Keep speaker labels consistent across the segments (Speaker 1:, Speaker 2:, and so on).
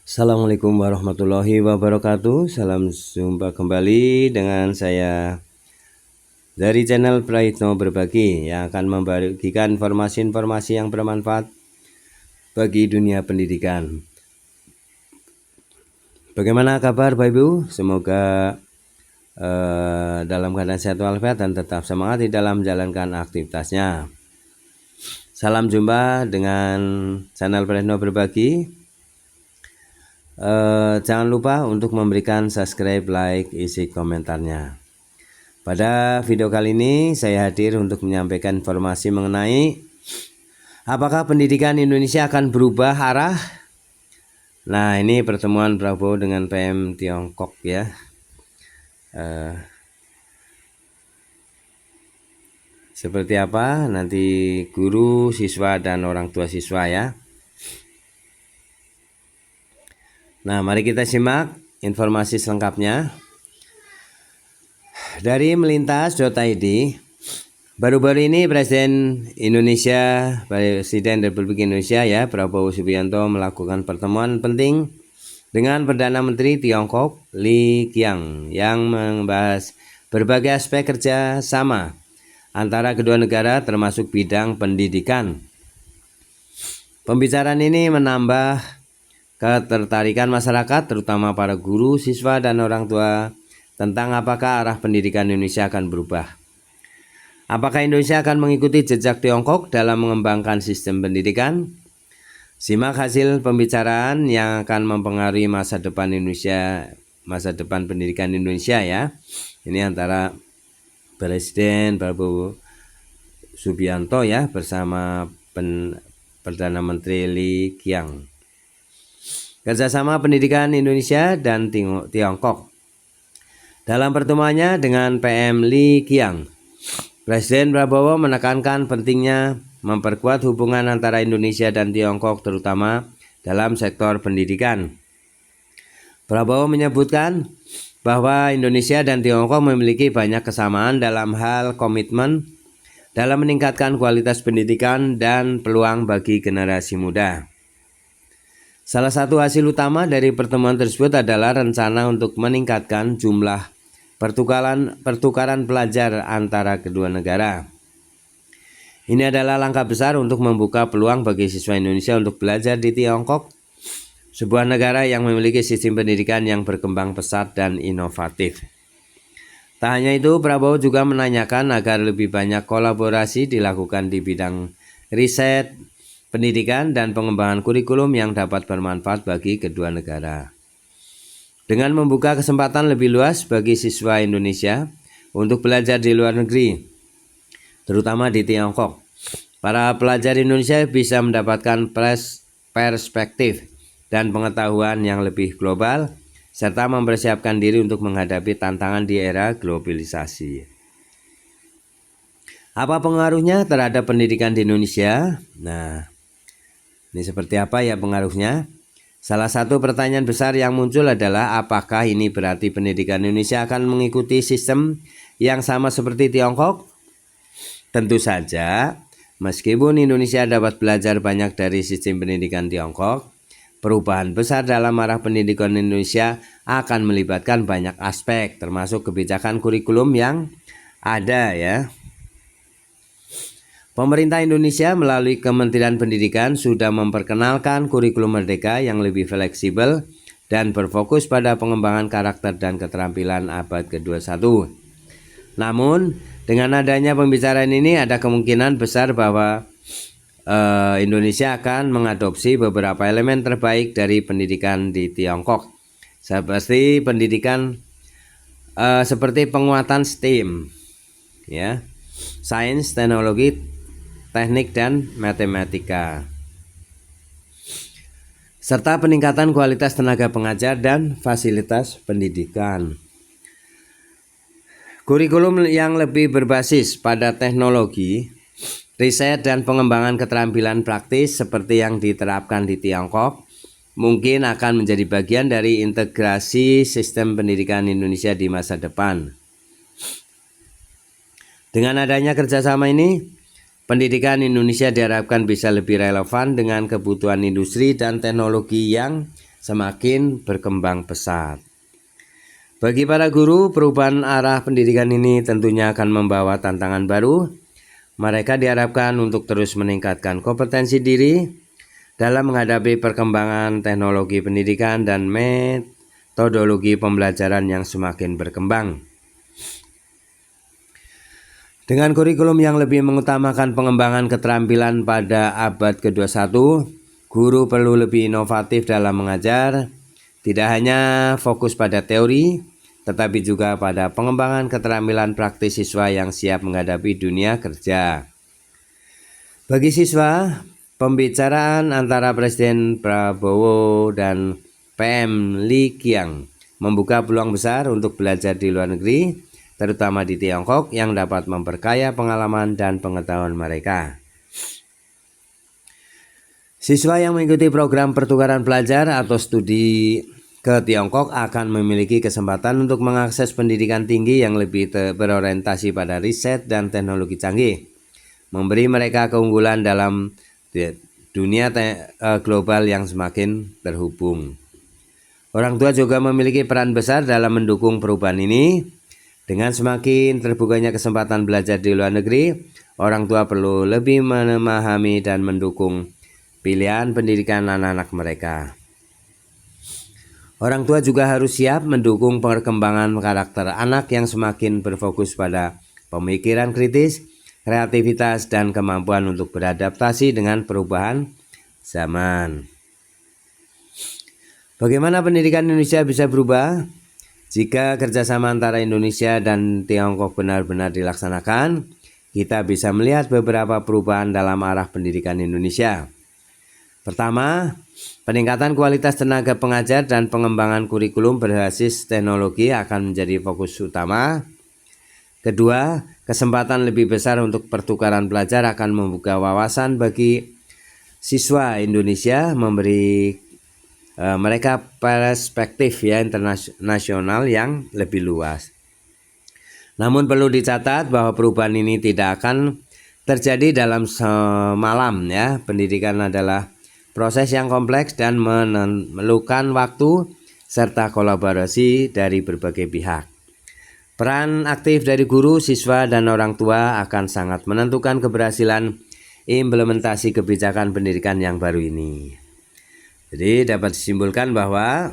Speaker 1: Assalamualaikum warahmatullahi wabarakatuh. Salam jumpa kembali dengan saya dari channel Praitno Berbagi yang akan membagikan informasi-informasi yang bermanfaat bagi dunia pendidikan. Bagaimana kabar Bapak Ibu? Semoga dalam keadaan sehat walafiat dan tetap semangat di dalam menjalankan aktivitasnya. Salam jumpa dengan channel Praitno Berbagi. Jangan lupa untuk memberikan subscribe, like, isi komentarnya. Pada video kali ini saya hadir untuk menyampaikan informasi mengenai apakah pendidikan Indonesia akan berubah arah. Nah, ini pertemuan Prabowo dengan PM Tiongkok ya. Seperti apa nanti guru, siswa, dan orang tua siswa ya. Nah, mari kita simak informasi selengkapnya. Dari melintas.id, baru-baru ini Presiden Republik Indonesia ya, Prabowo Subianto melakukan pertemuan penting dengan Perdana Menteri Tiongkok Li Qiang yang membahas berbagai aspek kerjasama antara kedua negara termasuk bidang pendidikan. Pembicaraan ini menambah ketertarikan masyarakat, terutama para guru, siswa, dan orang tua tentang apakah arah pendidikan Indonesia akan berubah. Apakah Indonesia akan mengikuti jejak Tiongkok dalam mengembangkan sistem pendidikan? Simak hasil pembicaraan yang akan mempengaruhi masa depan pendidikan Indonesia ya. Ini antara Presiden Prabowo Subianto ya bersama Perdana Menteri Li Qiang. Kerjasama pendidikan Indonesia dan Tiongkok. Dalam pertemuannya dengan PM Li Qiang, Presiden Prabowo menekankan pentingnya memperkuat hubungan antara Indonesia dan Tiongkok terutama dalam sektor pendidikan. Prabowo menyebutkan bahwa Indonesia dan Tiongkok memiliki banyak kesamaan dalam hal komitmen dalam meningkatkan kualitas pendidikan dan peluang bagi generasi muda. Salah satu hasil utama dari pertemuan tersebut adalah rencana untuk meningkatkan jumlah pertukaran pelajar antara kedua negara. Ini adalah langkah besar untuk membuka peluang bagi siswa Indonesia untuk belajar di Tiongkok, sebuah negara yang memiliki sistem pendidikan yang berkembang pesat dan inovatif. Tak hanya itu, Prabowo juga menanyakan agar lebih banyak kolaborasi dilakukan di bidang riset, pendidikan, dan pengembangan kurikulum yang dapat bermanfaat bagi kedua negara. Dengan membuka kesempatan lebih luas bagi siswa Indonesia untuk belajar di luar negeri, terutama di Tiongkok, para pelajar Indonesia bisa mendapatkan perspektif dan pengetahuan yang lebih global, serta mempersiapkan diri untuk menghadapi tantangan di era globalisasi. Apa pengaruhnya terhadap pendidikan di Indonesia? Nah, ini seperti apa ya pengaruhnya? Salah satu pertanyaan besar yang muncul adalah apakah ini berarti pendidikan Indonesia akan mengikuti sistem yang sama seperti Tiongkok? Tentu saja, meskipun Indonesia dapat belajar banyak dari sistem pendidikan Tiongkok, perubahan besar dalam arah pendidikan Indonesia akan melibatkan banyak aspek, termasuk kebijakan kurikulum yang ada ya. Pemerintah Indonesia melalui Kementerian Pendidikan sudah memperkenalkan kurikulum merdeka yang lebih fleksibel dan berfokus pada pengembangan karakter dan keterampilan abad ke-21. Namun, dengan adanya pembicaraan ini ada kemungkinan besar bahwa Indonesia akan mengadopsi beberapa elemen terbaik dari pendidikan di Tiongkok, seperti pendidikan seperti penguatan STEM, ya, sains, teknologi, teknik, dan matematika, serta peningkatan kualitas tenaga pengajar dan fasilitas pendidikan. Kurikulum yang lebih berbasis pada teknologi, riset, dan pengembangan keterampilan praktis seperti yang diterapkan di Tiongkok mungkin akan menjadi bagian dari integrasi sistem pendidikan Indonesia di masa depan. Dengan adanya kerjasama ini, pendidikan Indonesia diharapkan bisa lebih relevan dengan kebutuhan industri dan teknologi yang semakin berkembang pesat. Bagi para guru, perubahan arah pendidikan ini tentunya akan membawa tantangan baru. Mereka diharapkan untuk terus meningkatkan kompetensi diri dalam menghadapi perkembangan teknologi pendidikan dan metodologi pembelajaran yang semakin berkembang. Dengan kurikulum yang lebih mengutamakan pengembangan keterampilan pada abad ke-21, guru perlu lebih inovatif dalam mengajar, tidak hanya fokus pada teori, tetapi juga pada pengembangan keterampilan praktis siswa yang siap menghadapi dunia kerja. Bagi siswa, pembicaraan antara Presiden Prabowo dan PM Li Qiang membuka peluang besar untuk belajar di luar negeri, terutama di Tiongkok yang dapat memperkaya pengalaman dan pengetahuan mereka. Siswa yang mengikuti program pertukaran pelajar atau studi ke Tiongkok akan memiliki kesempatan untuk mengakses pendidikan tinggi yang lebih berorientasi pada riset dan teknologi canggih, memberi mereka keunggulan dalam dunia global yang semakin terhubung. Orang tua juga memiliki peran besar dalam mendukung perubahan ini. Dengan semakin terbukanya kesempatan belajar di luar negeri, orang tua perlu lebih memahami dan mendukung pilihan pendidikan anak-anak mereka. Orang tua juga harus siap mendukung perkembangan karakter anak yang semakin berfokus pada pemikiran kritis, kreativitas, dan kemampuan untuk beradaptasi dengan perubahan zaman. Bagaimana pendidikan Indonesia bisa berubah? Jika kerjasama antara Indonesia dan Tiongkok benar-benar dilaksanakan, kita bisa melihat beberapa perubahan dalam arah pendidikan Indonesia. Pertama, peningkatan kualitas tenaga pengajar dan pengembangan kurikulum berbasis teknologi akan menjadi fokus utama. Kedua, kesempatan lebih besar untuk pertukaran pelajar akan membuka wawasan bagi siswa Indonesia, memberi mereka perspektif internasional yang lebih luas. Namun perlu dicatat bahwa perubahan ini tidak akan terjadi dalam semalam ya. Pendidikan adalah proses yang kompleks dan memerlukan waktu serta kolaborasi dari berbagai pihak. Peran aktif dari guru, siswa, dan orang tua akan sangat menentukan keberhasilan implementasi kebijakan pendidikan yang baru ini. Jadi dapat disimpulkan bahwa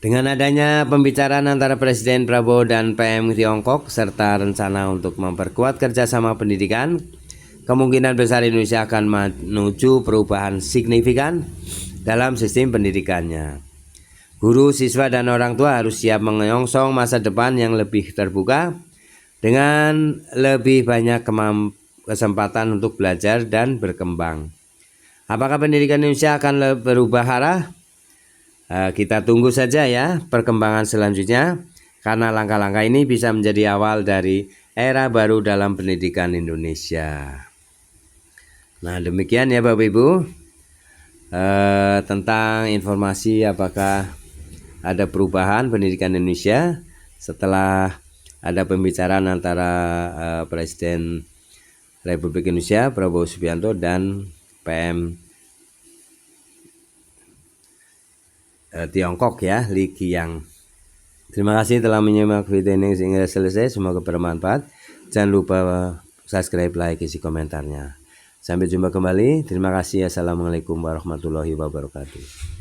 Speaker 1: dengan adanya pembicaraan antara Presiden Prabowo dan PM Tiongkok serta rencana untuk memperkuat kerjasama pendidikan, kemungkinan besar Indonesia akan menuju perubahan signifikan dalam sistem pendidikannya. Guru, siswa, dan orang tua harus siap menyongsong masa depan yang lebih terbuka dengan lebih banyak kesempatan untuk belajar dan berkembang. Apakah pendidikan Indonesia akan berubah arah? Kita tunggu saja ya perkembangan selanjutnya, karena langkah-langkah ini bisa menjadi awal dari era baru dalam pendidikan Indonesia. Nah, demikian ya Bapak Ibu tentang informasi apakah ada perubahan pendidikan Indonesia setelah ada pembicaraan antara Presiden Republik Indonesia Prabowo Subianto dan PM Tiongkok ya, Li Qiang. Terima kasih telah menyimak video ini hingga selesai, semoga bermanfaat. Jangan lupa subscribe, like, isi komentarnya. Sampai jumpa kembali. Terima kasih. Assalamualaikum warahmatullahi wabarakatuh.